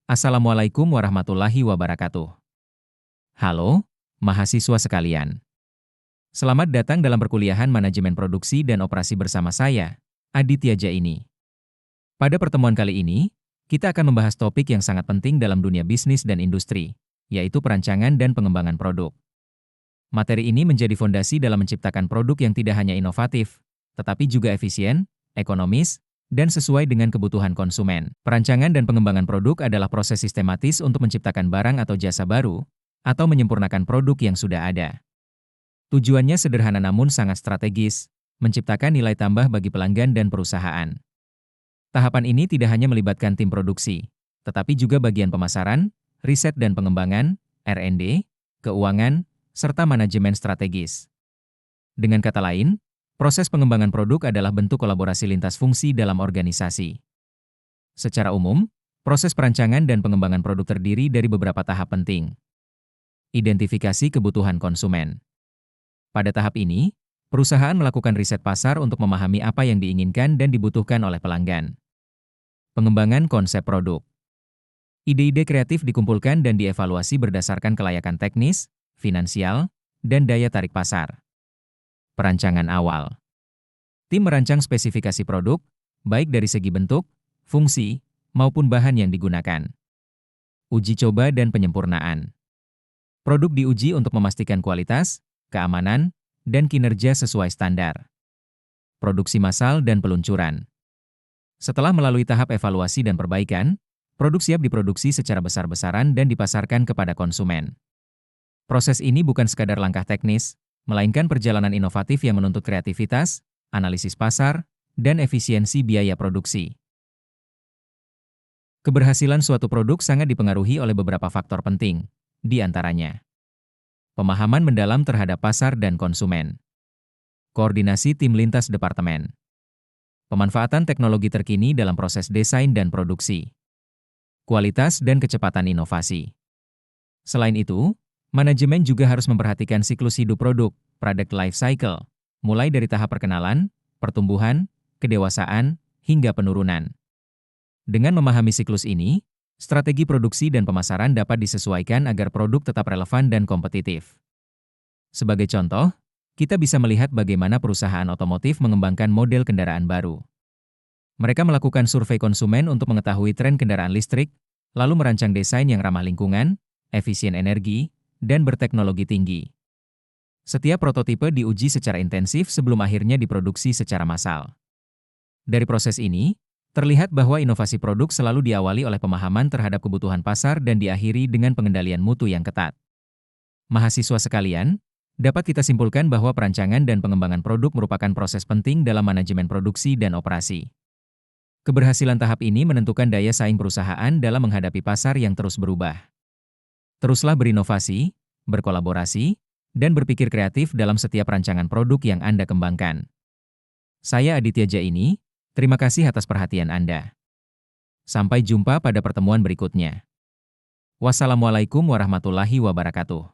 Assalamualaikum warahmatullahi wabarakatuh. Halo, mahasiswa sekalian. Selamat datang dalam perkuliahan Manajemen Produksi dan Operasi bersama saya, Aditya Jaini. Pada pertemuan kali ini, kita akan membahas topik yang sangat penting dalam dunia bisnis dan industri, yaitu perancangan dan pengembangan produk. Materi ini menjadi fondasi dalam menciptakan produk yang tidak hanya inovatif, tetapi juga efisien, ekonomis, dan sesuai dengan kebutuhan konsumen. Perancangan dan pengembangan produk adalah proses sistematis untuk menciptakan barang atau jasa baru, atau menyempurnakan produk yang sudah ada. Tujuannya sederhana namun sangat strategis, menciptakan nilai tambah bagi pelanggan dan perusahaan. Tahapan ini tidak hanya melibatkan tim produksi, tetapi juga bagian pemasaran, riset dan pengembangan, R&D, keuangan, serta manajemen strategis. Dengan kata lain, proses pengembangan produk adalah bentuk kolaborasi lintas fungsi dalam organisasi. Secara umum, proses perancangan dan pengembangan produk terdiri dari beberapa tahap penting. Identifikasi kebutuhan konsumen. Pada tahap ini, perusahaan melakukan riset pasar untuk memahami apa yang diinginkan dan dibutuhkan oleh pelanggan. Pengembangan konsep produk. Ide-ide kreatif dikumpulkan dan dievaluasi berdasarkan kelayakan teknis, finansial, dan daya tarik pasar. Perancangan awal. Tim merancang spesifikasi produk, baik dari segi bentuk, fungsi, maupun bahan yang digunakan. Uji coba dan penyempurnaan. Produk diuji untuk memastikan kualitas, keamanan, dan kinerja sesuai standar. Produksi massal dan peluncuran. Setelah melalui tahap evaluasi dan perbaikan, produk siap diproduksi secara besar-besaran dan dipasarkan kepada konsumen. Proses ini bukan sekadar langkah teknis, melainkan perjalanan inovatif yang menuntut kreativitas, analisis pasar, dan efisiensi biaya produksi. Keberhasilan suatu produk sangat dipengaruhi oleh beberapa faktor penting, di antaranya pemahaman mendalam terhadap pasar dan konsumen, koordinasi tim lintas departemen, pemanfaatan teknologi terkini dalam proses desain dan produksi, kualitas dan kecepatan inovasi. Selain itu, manajemen juga harus memperhatikan siklus hidup produk, product life cycle, mulai dari tahap perkenalan, pertumbuhan, kedewasaan, hingga penurunan. Dengan memahami siklus ini, strategi produksi dan pemasaran dapat disesuaikan agar produk tetap relevan dan kompetitif. Sebagai contoh, kita bisa melihat bagaimana perusahaan otomotif mengembangkan model kendaraan baru. Mereka melakukan survei konsumen untuk mengetahui tren kendaraan listrik, lalu merancang desain yang ramah lingkungan, efisien energi, dan berteknologi tinggi. Setiap prototipe diuji secara intensif sebelum akhirnya diproduksi secara massal. Dari proses ini, terlihat bahwa inovasi produk selalu diawali oleh pemahaman terhadap kebutuhan pasar dan diakhiri dengan pengendalian mutu yang ketat. Mahasiswa sekalian, dapat kita simpulkan bahwa perancangan dan pengembangan produk merupakan proses penting dalam manajemen produksi dan operasi. Keberhasilan tahap ini menentukan daya saing perusahaan dalam menghadapi pasar yang terus berubah. Teruslah berinovasi, berkolaborasi, dan berpikir kreatif dalam setiap rancangan produk yang Anda kembangkan. Saya Aditya Jaini, terima kasih atas perhatian Anda. Sampai jumpa pada pertemuan berikutnya. Wassalamualaikum warahmatullahi wabarakatuh.